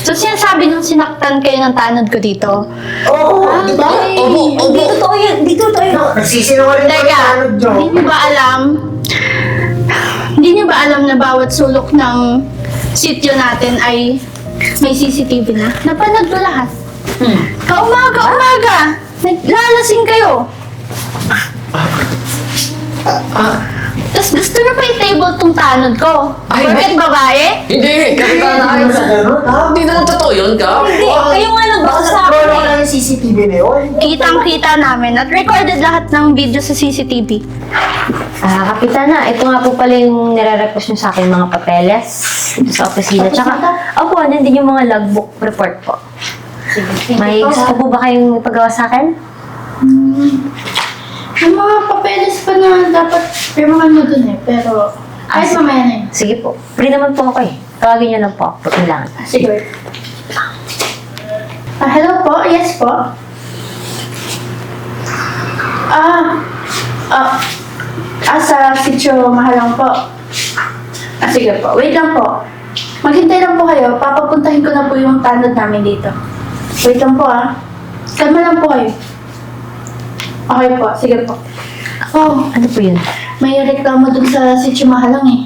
So, sinasabi nung sinaktan kayo ng tanod ko dito? Oo, di ba? Opo. Hindi totoo yan. Hindi totoo yan. Nagsisinungaling pa yung Teka, tanod nyo. hindi niyo ba alam na bawat sulok ng sityo natin ay may CCTV na? Napanood ko lahat. Kaumaga, naglalasing kayo. Tapos gusto niyo pa i-table tong tanod ko. Ay, Bakit babae? Hindi, kapitana. Sa ganun, ha? Hindi naman totoo yun, ka. Hindi, kayo nga lang baka sa Bro, akin. wala yung CCTV na yun. Kitang-kita namin at recorded lahat ng video sa CCTV. Kapitana, ito nga po pala yung nire-request nyo sa akin mga papeles dito sa opisina. Tsaka, opo, nandun yung mga logbook report po. May gusto po ba kayong ipagawa sa akin? Yung mga papeles pa na dapat pirmahan mo dun eh, pero kahit mamaya na yun. Sige po. Free naman po ako eh. Tawagin nyo lang po ako. Kailangan. Sige. Hello po? Yes po? Sa Sitio Mahalang po. Sige po. Wait lang po. Maghintay lang po kayo. Papapuntahin ko na po yung tanod namin dito. Wait lang po Kalma lang po kayo. Okay po. Sige po. Oh, Ano po yun? may reklamo dun sa Sitio Mahalang eh.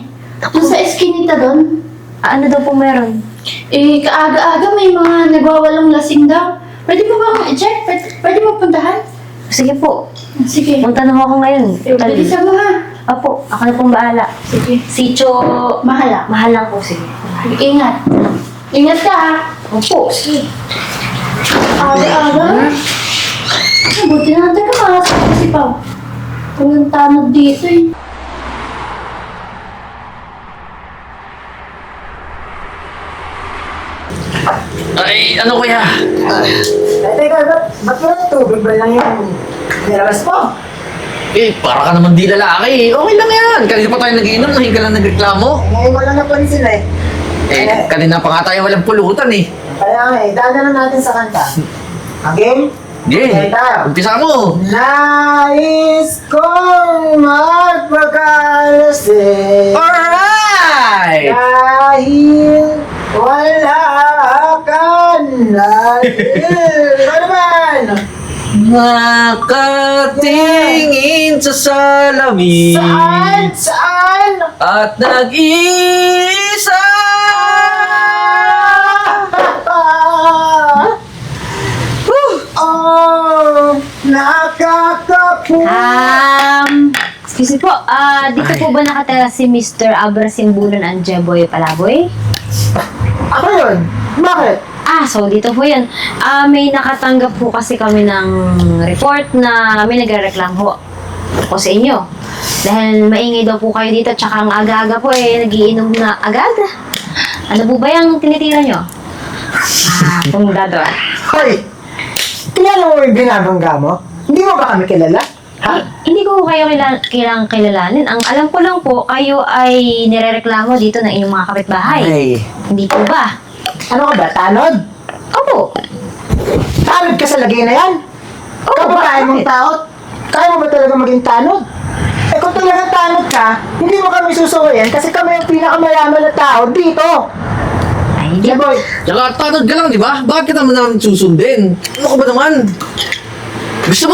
Dun sa eskinita dun. Ano daw po meron? Kaaga-aga may mga nagwawalong lasing daw. Pwede mo bang i-check? Pwede mo puntahan? Sige po. Sige. Punta na ho ako ngayon. Bilisan mo ha. Opo, ako na pong bahala. Sige. Sitio... Mahala. Mahal lang po, sige. Ingat. Ingat ka ha. Opo, sige. Aga-aga. Buti natin ka makasama si Pao. Kung tanod dito eh. Ay, ano kuya? Teka, ba't yun tubig ba lang yung nilabas mo? Eh, para ka naman di lalaki. Okay lang yan. Kanina pa tayo nagiinom, nahin ka lang nagreklamo. Ngayon wala na pansin eh. Kanina pa nga tayo walang pulutan eh. Kaya nga eh, dadaan na natin sa kanta. Again? Sige, Okay, tayo. umpisa mo. Nais kong magpakalasing Alright! dahil wala ka na rin. Ano naman? Nakatingin sa salamin Saan? Saan? at nag-iisa. Oh, nakakapu. Excuse me po, dito po ba nakatira si Mr. Abra Simbulan and Jeboy Palaboy? Ako yun. Bakit? So dito po yun. May nakatanggap po kasi kami ng report na may nagrereklamo po sa inyo. Dahil maingay daw po kayo dito, tsaka ang aga-aga po nagiinom na agad. Ano po ba yung tinitira nyo? Pungdado Hoy! Kilala mo yung binabangga mo? Hindi mo ba kami kilala? Ha? Hindi ko kayo kailangang kilalanin. Ang alam ko lang po, kayo ay nirereklamo dito ng inyong mga kapitbahay. Ay. Hindi po ba? Ano ka ba? Tanod? Opo. Tanod ka sa lagay na yan? Kapag mong tao, kaya mo ba talaga maging tanod? Eh kung talaga tanod ka, hindi mo kami susuwayin kasi kami yung pinakamayaman na tao dito. Ay, hindi. Yeah, boy. Tsaka tanod ka lang, di ba? Bakit kita naman susundin? Ano ka ba naman? Gusto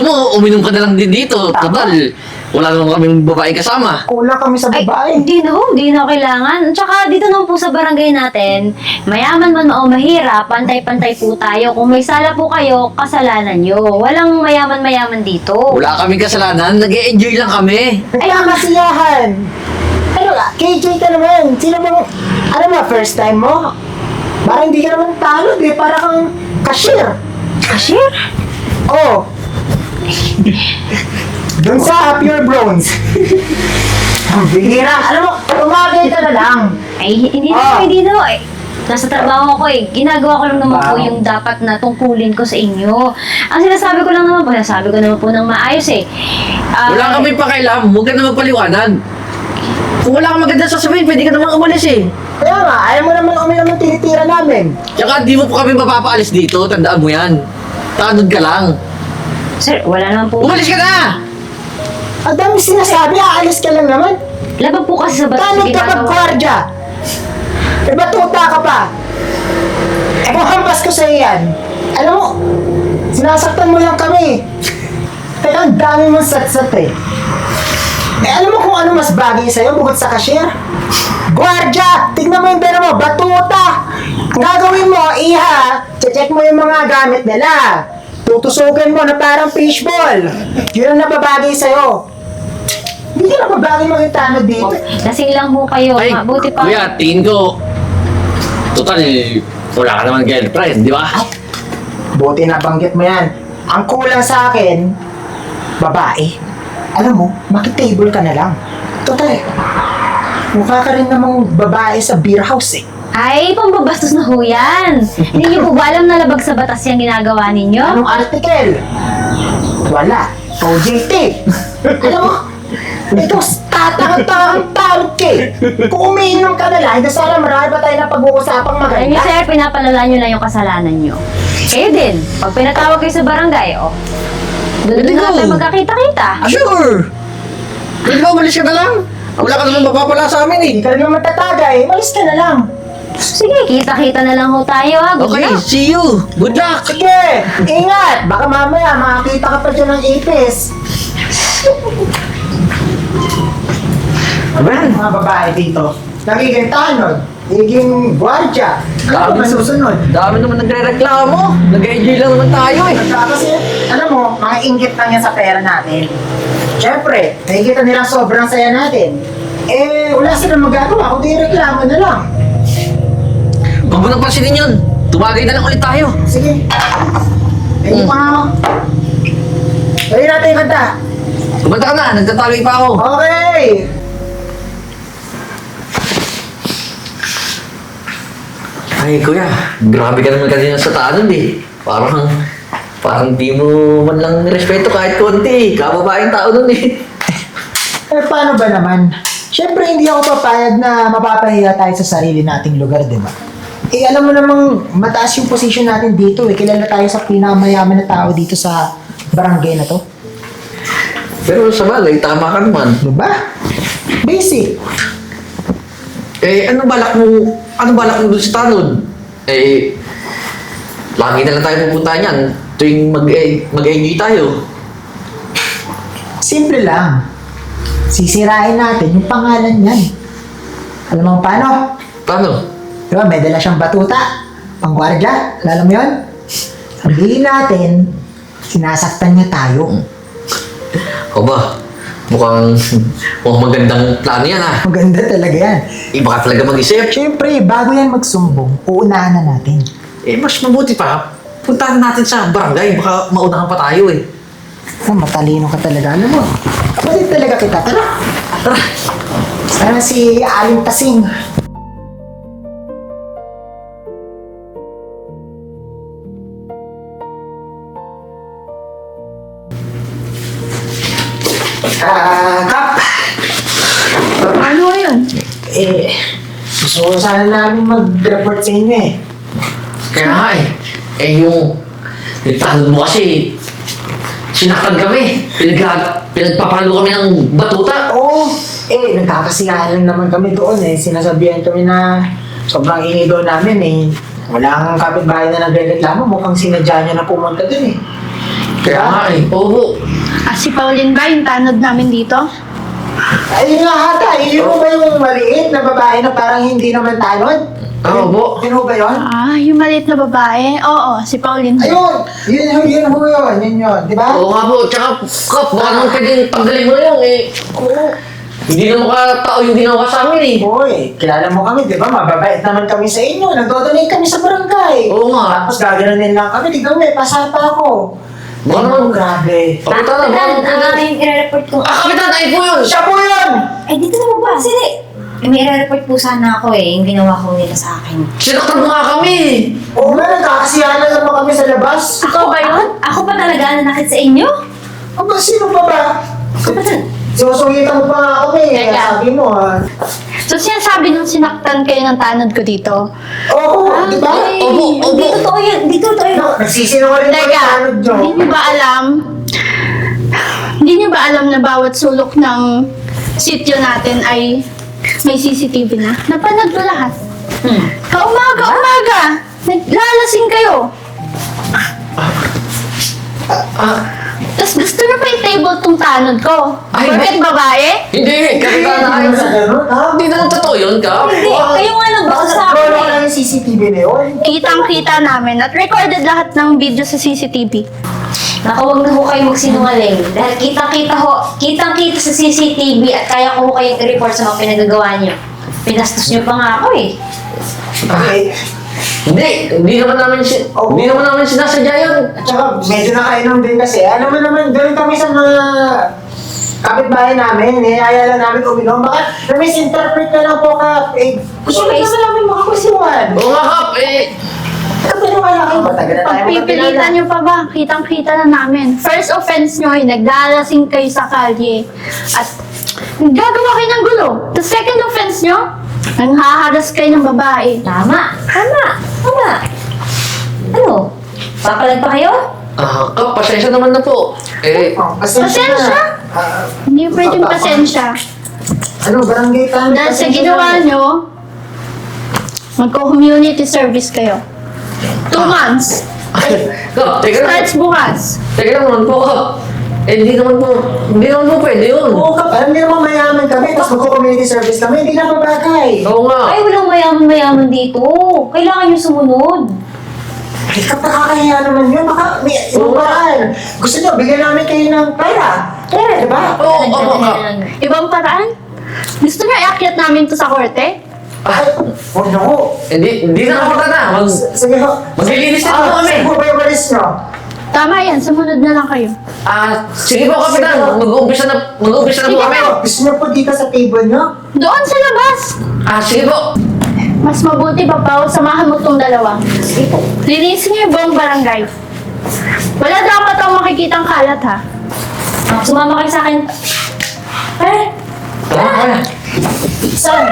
mo, uminom ka na lang din dito. Total, wala naman kaming babae kasama. Kulang kami sa Ay, babae. hindi na ho, hindi na kailangan. Tsaka dito naman po sa barangay natin, mayaman man o mahirap, pantay-pantay po tayo. Kung may sala po kayo, kasalanan nyo. Walang mayaman-mayaman dito. Wala kaming kasalanan, nag-e-enjoy lang kami. Ay, kasiyahan. Ano ka? KJ ka naman. Sino bang, ano ba, first time mo? Parang hindi ka naman tanod eh. Para kang cashier. Cashier? Oh. Doon sa Pure Bronze. Ang bihira. Alam mo, tumagay ka na lang. Ay, hindi na, hindi na. Ay, nasa trabaho ko Ginagawa ko lang naman po yung dapat na tungkulin ko sa inyo. Ang sinasabi ko lang naman po, nasabi ko naman po ng maayos Wala kami pakialam, huwag ka na magpaliwanag. Kung wala kang maganda sasabihin, pwede ka naman umalis eh. Kaya nga, ayaw mo naman uminom ng tinitira namin. Tsaka di mo po kami mapapaalis dito, tandaan mo yan. Tanod ka lang. Sir, wala naman po. Umalis ka na! Ang dami sinasabi, aalis ka lang naman. Labag po kasi sa batas Tanod ka pag kwardya. E batuta ka pa. ko sa'yo yan. Alam mo, sinasaktan mo lang kami. Teka, ang dami mong satsat eh. Alam mo kung ano mas bagay sa'yo bukod sa cashier? Guardia! Tignan mo yung pera mo, batuta! Ang gagawin mo, iha, check mo yung mga gamit nila. Tutusukin mo na parang fishball. Yun ang nababagay sa'yo. Hindi ka nababagay maging tanod dito. Lasing lang ho kayo. Ay, Mabuti pa. kuya, tingin ko, total, wala ka naman girlfriend, di ba? Buti nabanggit mo yan. Ang kulang sa akin, babae. Alam mo, makitable ka na lang. Total, mukha ka rin namang babae sa beer house eh. Ay, pambabastos na ho yan. Hindi niyo po ba alam na labag sa batas yung ginagawa ninyo? Anong article? Wala. OJT. Alam mo, ito, tatang-tang tawag ka eh. Kung umiinom ka na lang, sana marami pa tayo na pag-uusapang Alam niyo, maganda. sir, pinapalala niyo lang yung kasalanan niyo. Kayo din, pag pinatawag kayo sa barangay, doon Hindi na ko. tayo magkakita-kita. Sure! Pwede ba umalis ka na lang? Wala ka naman mapapala sa amin eh. Hindi ka naman matatagay, malis ka na lang. Sige, kita-kita na lang ho tayo, ha? Good Okay, luck. see you! Good luck! Sige, ingat! Baka mamaya makakita ka pa dyan ng ipis. Ayan. Mga babae dito, nagiging tanod, nagiging gwardiya. Ano ba susunod? Dami naman nagre-reklamo. Nag-enjoy lang naman tayo eh. Kasi, alam mo, mga inggit lang yan sa pera natin. Siyempre, nakikita nilang sobrang saya natin. Eh, wala silang magagawa, kundi reklamo na lang. Huwag mo nang pansinin yun. Tumagay na lang ulit tayo. Sige. Ayun pa nga ako. Ayun natin yung kanta. Kumanta ka na, nagtataloy pa ako. Okay! Ay, kuya, grabe ka naman kanina sa tanod eh. Parang di mo man lang respeto kahit konti. Kababaeng tao nun eh. Eh, paano ba naman? Siyempre, hindi ako papayag na mapapahiya tayo sa sarili nating lugar, di ba? Eh, alam mo namang mataas yung position natin dito eh. Kilala tayo sa pinakamayaman na tao dito sa barangay na to. Pero sa bagay, tama ka naman. Di ba? Basic. Eh, anong balak mo doon sa tanod? Eh, lagi na lang tayo pupunta niyan tuwing mag-enjoy tayo. Simple lang. Sisirain natin yung pangalan niyan. Alam mo paano? Paano? Di ba, may dala siyang batuta. Pang-gwardiya. Alam mo yun? Sabihin natin, sinasaktan niya tayo. O ba? Mukhang magandang plano yan ah. Maganda talaga yan. Iba ka talaga mag-isip. Siyempre, bago yan magsumbong, uunahan na natin. Eh, mas mabuti pa, puntahan natin sa barangay. Baka maunahan pa tayo eh. Oh, matalino ka talaga. Alam mo, kapatid talaga kita. Tara! Tara! Sana si Aling Tasing. Kap! Ano yun? Eh, gusto ko sana namin mag-report sa inyo eh. Kaya nga eh. Eh yung tanod mo kasi, sinaktan kami. Pinagpapalo kami ng batuta. Oo, nagkakasiyahan lang naman kami doon eh. Sinasabihan kami na sobrang ingay doon namin eh. Walang kapitbahay na nagreklamo, mukhang sinadya niya na pumunta doon eh. Kaya nga eh. Oo. Si Pauline ba yung tanod namin dito? Ayun nga ata, yun ba yung maliit na babae na parang hindi naman tanod? Oo po. Yun ba yun? Yung maliit na babae? Oo, si Pauline. Ayun! Yun yun, di ba? Oo nga po. Tsaka, Kap, baka naman pwedeng tanggalin mo na yun eh. Oo. Hindi naman tao yung ginawa sa amin eh. Boy, kilala mo kami, di ba? Mababait naman kami sa inyo. Nagdodonate kami sa barangay. Oo nga. Tapos gaganonin lang kami. Tignan mo, pasapa ako. Baka naman. Grabe. Kapitan, Yung i-report ko. Kapitan, ay po yun! Siya po yun! Ay, dito na ba? Sige. May i-report po sana ako yung ginawa ko nila sa akin. Sinaktan mo nga kami! Oo nga, nagkakasiyahan na naman kami sa labas. Ako ba yun? Ako ba talaga nanakit sa inyo? Aba, sino pa ba? Kapatid. Sinusungitan mo pa nga kami. Teka. Sabi mo, So sinasabi nung sinaktan kayo ng tanod ko dito? Oo, di ba? Opo, opo. Hindi totoo yun. Hindi totoo yun. Nagsisinungaling pa yung Teka, tanod nyo. hindi niyo ba alam na bawat sulok ng sityo natin ay may CCTV na? Napanood ko lahat. Kaumaga, Naglalasing kayo. Tapos gusto niyo pa i-table tong tanod ko. Ay, Bakit hindi. babae? Hindi, kakita na Hindi sa ganun, ha? Hindi naman totoo yun, Kap. Hindi, kayo nga nagbasa sa akin Wala eh. lang yung CCTV na yun. Kitang-kita namin at recorded lahat ng video sa CCTV. Naku, huwag na ho kayo magsinungaling. Dahil kitang-kita sa CCTV at kaya ko ho kayong i-report sa mga pinagagawa niyo. Pinastos niyo pa nga ako eh. Okay. Hindi naman namin sinasadya yun. At saka, medyo nakainom din kasi. Alam mo naman, doon kami sa mga kapitbahay namin. Niyaya lang namin uminom. Baka na-misinterpret na lang po ka. Eh, gusto Okay. naman namin makakusiwan. Oo nga, Kap. Ano naman lang kayo? Matagal na tayo Pagpipilitan niyo pa ba? Kitang-kita na namin. First offense niyo ay naglalasing kayo sa kalye. At gagawa kayo ng gulo. The second offense niyo, nanghaharas kayo ng babae. Tama. Ano? Papalag pa kayo? Kap, pasensya naman na po. Oh, Pasensya? Ah, Hindi pwedeng pasensya. ano, barangay tayo. Dahil sa ginawa niyo, magko-community service kayo. 2 months. Kap, teka lang. Starts bukas. Teka lang naman po, Kap. Hindi naman po pwede yun. Oo, Kap, alam niyo naman mayaman kami, tapos magko-community service kami, hindi na mabagay. Oo nga. Ay, walang mayaman-mayaman dito. Kailangan niyo sumunod. Ay, Kap, nakakahiya naman yun, baka may ibang paraan. Gusto niyo, bigyan namin kayo ng pera. Pera, di ba? Oo, Kap. Ibang paraan? Gusto niyo iakyat namin to sa korte? Ay, huwag na ho. Hindi na kapag na. Sige ho. Maglilinis na po kami. Sige po ba yung walis nyo? Tama yan, sumunod na lang kayo. Sige po, Kapitan. Mag-uumpisa na po kami. Gusto niyo po dito sa table nyo? Doon sa labas! Sige po. Mas mabuti pa pa, samahan mo tong dalawa. Sige po. Linisin niyo yung buong barangay. Wala dapat akong makikitang kalat ha. Sumama kayo sa akin. Eh, Tara. Saan?